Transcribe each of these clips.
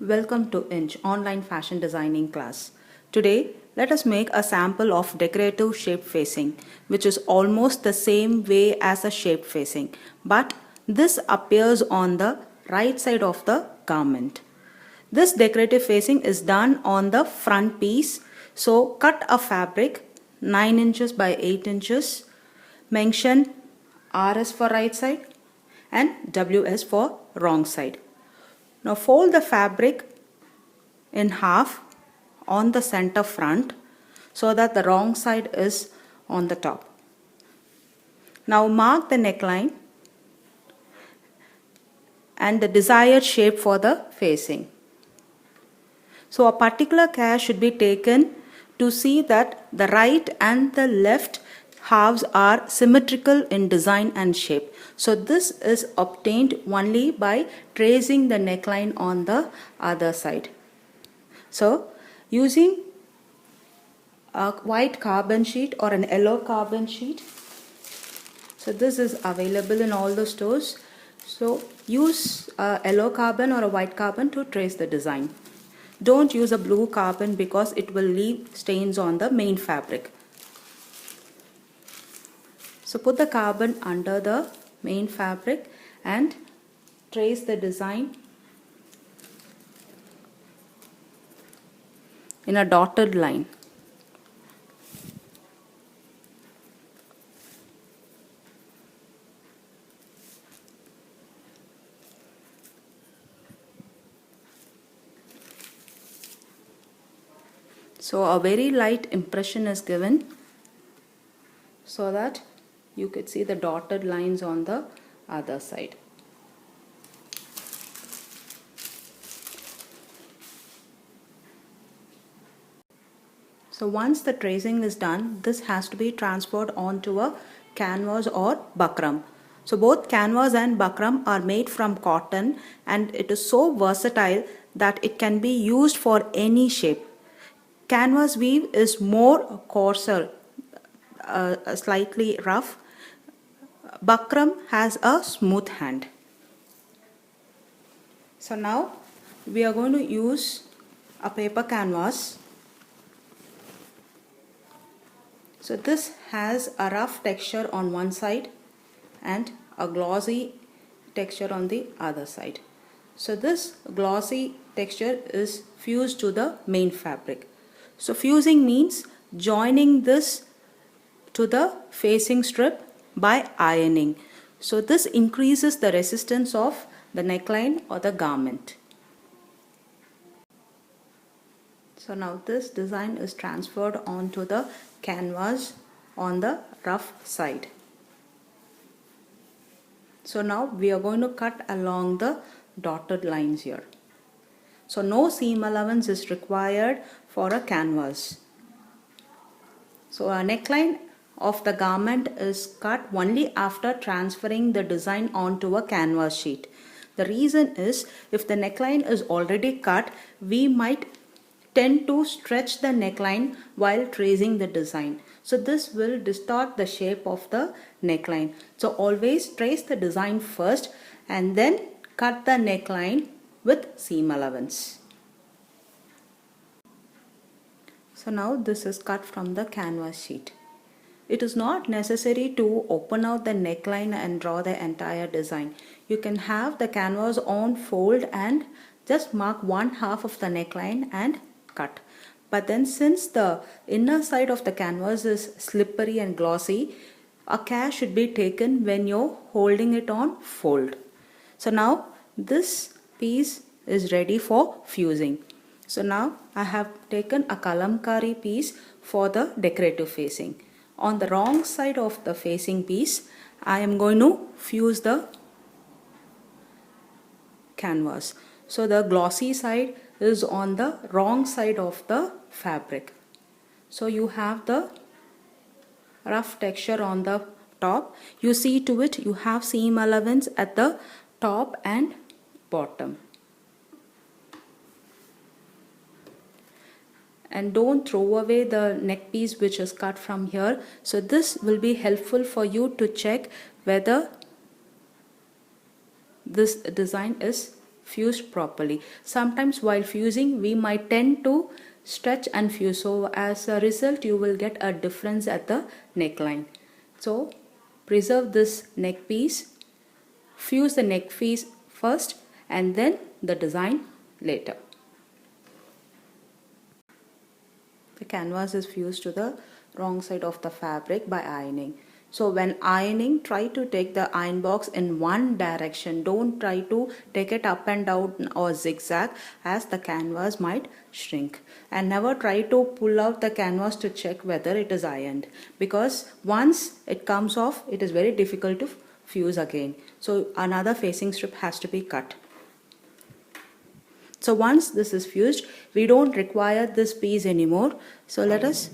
Welcome to Inch online fashion designing class. Today, let us make a sample of decorative shape facing, which is almost the same way as a shape facing, but this appears on the right side of the garment. This decorative facing is done on the front piece, so cut a fabric 9 inches by 8 inches, mention RS for right side and WS for wrong side. Now fold the fabric in half on the center front so that the wrong side is on the top. Now mark the neckline and the desired shape for the facing. So a particular care should be taken to see that the right and the left halves are symmetrical in design and shape. So this is obtained only by tracing the neckline on the other side. So using a white carbon sheet or an yellow carbon sheet, so this is available in all the stores. So use a yellow carbon or a white carbon to trace the design. Don't use a blue carbon because it will leave stains on the main fabric. So put the carbon under the main fabric and trace the design in a dotted line. So a very light impression is given so that you could see the dotted lines on the other side. So once the tracing is done, this has to be transferred onto a canvas or buckram. So both canvas and buckram are made from cotton and it is so versatile that it can be used for any shape. Canvas weave is more coarser, slightly rough. Buckram has a smooth hand. So now we are going to use a paper canvas. So this has a rough texture on one side and a glossy texture on the other side. So this glossy texture is fused to the main fabric. So fusing means joining this to the facing strip by ironing. So this increases the resistance of the neckline or the garment. So now this design is transferred onto the canvas on the rough side. So now we are going to cut along the dotted lines here. So no seam allowance is required for a canvas. So a neckline of the garment is cut only after transferring the design onto a canvas sheet. The reason is if the neckline is already cut, we might tend to stretch the neckline while tracing the design. So this will distort the shape of the neckline. So always trace the design first and then cut the neckline with seam allowance. So now this is cut from the canvas sheet. It is not necessary to open out the neckline and draw the entire design. You can have the canvas on fold and just mark one half of the neckline and cut. But then since the inner side of the canvas is slippery and glossy, a care should be taken when you're holding it on fold. So now this piece is ready for fusing. So now I have taken a kalamkari piece for the decorative facing. On the wrong side of the facing piece, I am going to fuse the canvas. So the glossy side is on the wrong side of the fabric. So you have the rough texture on the top. You see to it you have seam allowance at the top and bottom. And don't throw away the neck piece which is cut from here. So this will be helpful for you to check whether this design is fused properly. Sometimes while fusing we might tend to stretch and fuse, so as a result you will get a difference at the neckline. So preserve this neck piece, fuse the neck piece first and then the design later. The canvas is fused to the wrong side of the fabric by ironing. So when ironing, try to take the iron box in one direction. Don't try to take it up and down or zigzag, as the canvas might shrink. And never try to pull out the canvas to check whether it is ironed, because once it comes off, it is very difficult to fuse again. So another facing strip has to be cut. So once this is fused, we don't require this piece anymore. So let us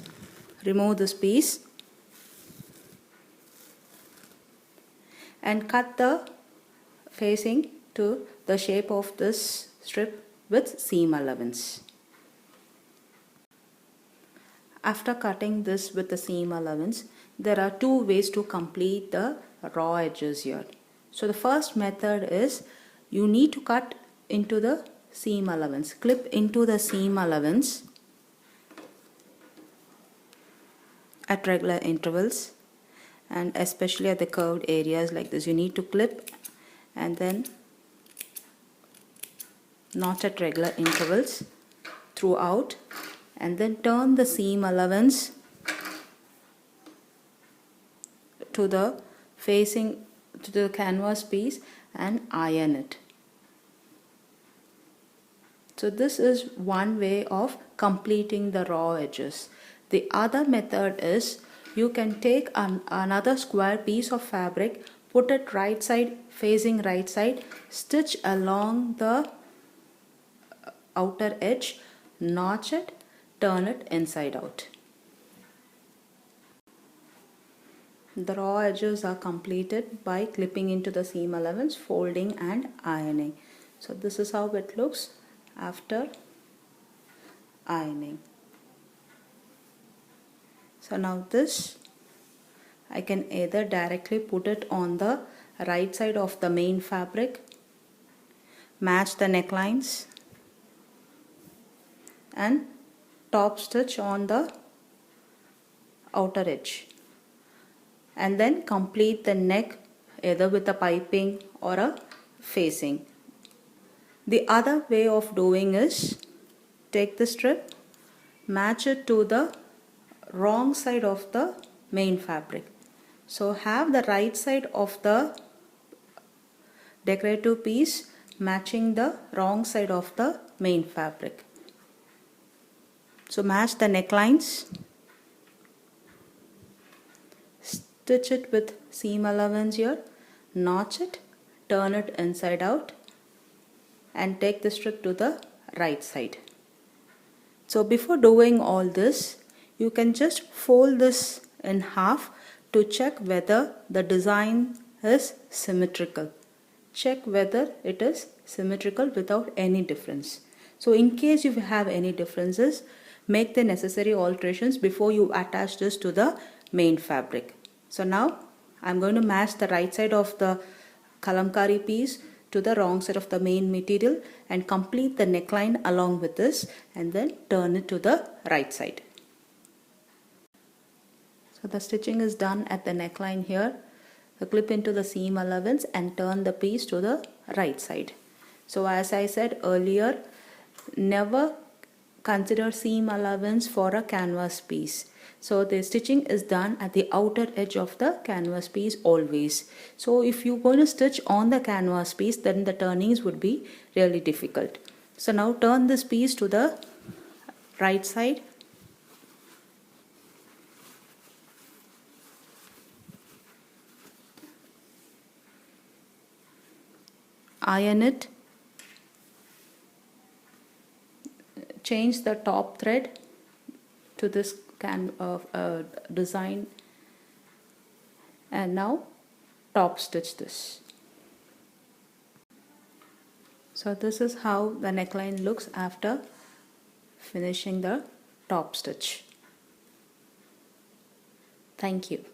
remove this piece and cut the facing to the shape of this strip with seam allowance. After cutting this with the seam allowance, there are two ways to complete the raw edges here. So the first method is you need to cut into the seam allowance, clip into the seam allowance at regular intervals, and especially at the curved areas like this you need to clip and then notch at regular intervals throughout, and then turn the seam allowance to the facing to the canvas piece and iron it. So this is one way of completing the raw edges. The other method is you can take another square piece of fabric, put it right side facing right side, stitch along the outer edge, notch it, turn it inside out. The raw edges are completed by clipping into the seam allowance, folding and ironing. So this is how it looks after ironing. So now this I can either directly put it on the right side of the main fabric, match the necklines and top stitch on the outer edge, and then complete the neck either with a piping or a facing. The other way of doing is take the strip, match it to the wrong side of the main fabric. So have the right side of the decorative piece matching the wrong side of the main fabric. So match the necklines, stitch it with seam allowance here, notch it, turn it inside out and take the strip to the right side. So before doing all this, you can just fold this in half to check whether the design is symmetrical. Check whether it is symmetrical without any difference. So in case you have any differences, make the necessary alterations before you attach this to the main fabric. So now I'm going to match the right side of the kalamkari piece to the wrong side of the main material and complete the neckline along with this, and then turn it to the right side. So the stitching is done at the neckline here. So clip into the seam allowance and turn the piece to the right side. So as I said earlier, never consider seam allowance for a canvas piece. So the stitching is done at the outer edge of the canvas piece always. So if you're going to stitch on the canvas piece, then the turnings would be really difficult. So now turn this piece to the right side. Iron it. Change the top thread to this design, and now top stitch this. So this is how the neckline looks after finishing the top stitch. Thank you.